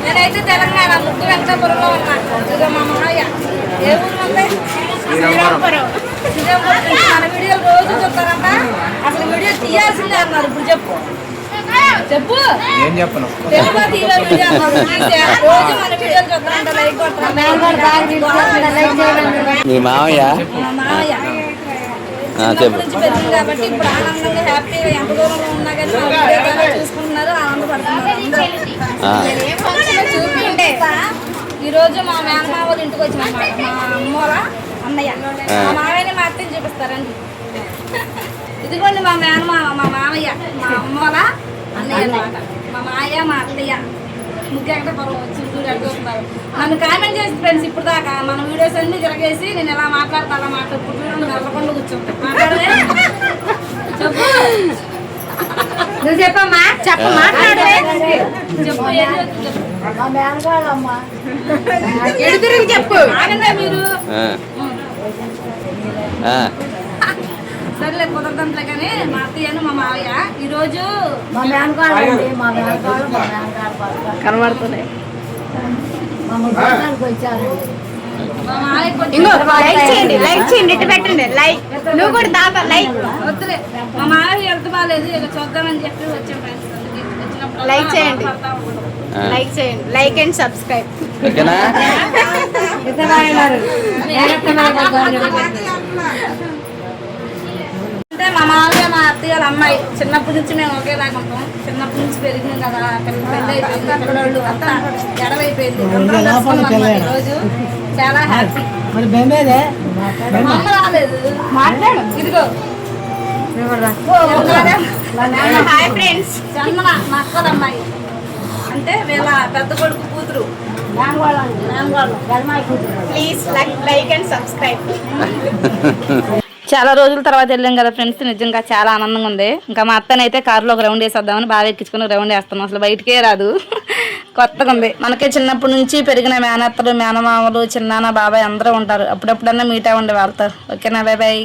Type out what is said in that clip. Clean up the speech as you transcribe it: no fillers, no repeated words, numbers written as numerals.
నేనైతే తెలంగాణ ముగ్గు వెంకటాపురంలో ఉన్నాను. ఇదిగో మా మామయ్య ఏ ఊరు ఉంది? శ్రీరాంపురం. మన వీడియోలు రోజు చూస్తారంట. అసలు వీడియో తీయాల్సిందే అన్నారు. ఇప్పుడు చెప్పు చెప్పు ఏం చెప్పను తెలుగు తీయలో వీడియో అన్నారు. రోజు మన వీడియోలు చూస్తారంట. లైక్ కొట్టండి. మీ మామయ్య మా మామయ్య చిన్నప్పటి నుంచి పెరిగింది కాబట్టి ఇప్పుడు ఆనందంగా హ్యాపీగా ఎంత దూరంలో ఉన్నా కానీ మా వీడియో ద్వారా చూసుకుంటున్నారు, ఆనందపడుతున్నారు. చూపించే ఈరోజు మా మేనమామ వాళ్ళ ఇంటికి వచ్చినమాట. మా అమ్మోళ్ళ అన్నయ్య మా మామయ్యని మా అత్తని చూపిస్తారండి. ఇదిగోండి మా మేనమామ, మా మామయ్య, మా అమ్మోళ్ళ అన్నయ్య అన్నమాట. మా మాయ మా అత్తయ్య ముగ్గు వెంకటాపురం వచ్చి చూడు అడుగుతున్నారు. నన్ను కామెంట్ చేసి ఫ్రెండ్స్ ఇప్పుడు దాకా మన వీడియోస్ అన్ని తిరగేసి నేను ఎలా మాట్లాడతా అలా ఇప్పుడు చూడండి వెళ్ళకుండా కూర్చోండి. మాట్లాడలే చెప్పు నువ్వు చెప్పమ్మా చెప్పు మాట్లాడలే చెప్పు ఎడుతురికి చెప్పు ఆగండి మీరు. సరేలే కుదరదంతలే కానీ మా అత్తయ్యను మా మావయ్య ఈరోజు మా కనబడుతున్నాయి. వద్దులే మా మావయ్య హెల్త్ బాగాలేదు, ఇక చూద్దామని చెప్పి వచ్చాం ఫ్రెండ్స్. లైక్ చేయండి, లైక్ చేయండి, లైక్ అండ్ సబ్స్క్రైబ్. అంటే మా మామయ్య మా అత్తయ్య వాళ్ళ అమ్మాయి చిన్నప్పటి నుంచి మేము ఒకేలాగా ఉంటాం. చిన్నప్పటి నుంచి పెరిగినాం కదా, పెద్ద అయిపోయింది, పిల్లలు అంతా ఎడవైపోయింది. అందరం కలుసుకున్నాం ఈరోజు. చాలా హ్యాపీ. మా అమ్మ రాలేదు, మాట్లాడు. ఇదిగో హాయ్ ఫ్రెండ్స్, చందన మా అక్కల అమ్మాయి, అంటే వీళ్ళ పెద్ద కొడుకు కూతురు. Please like and subscribe. చాలా రోజుల తర్వాత వెళ్ళాం కదా ఫ్రెండ్స్, నిజంగా చాలా ఆనందంగా ఉంది. ఇంకా మా అత్తనైతే కారులో ఒక రౌండ్ వేసేద్దామని బాగా ఎక్కించుకుని రౌండ్ వేస్తాం. అసలు బయటకే రాదు, కొత్తగా ఉంది. మనకి చిన్నప్పటి నుంచి పెరిగిన మేనత్తలు, మేనమామలు, చిన్నాన్న, బాబాయ్ అందరూ ఉంటారు. అప్పుడప్పుడన్నా మీట్ అవ్వండి వాళ్ళతో. ఓకేనా, బాయ్ బాయ్.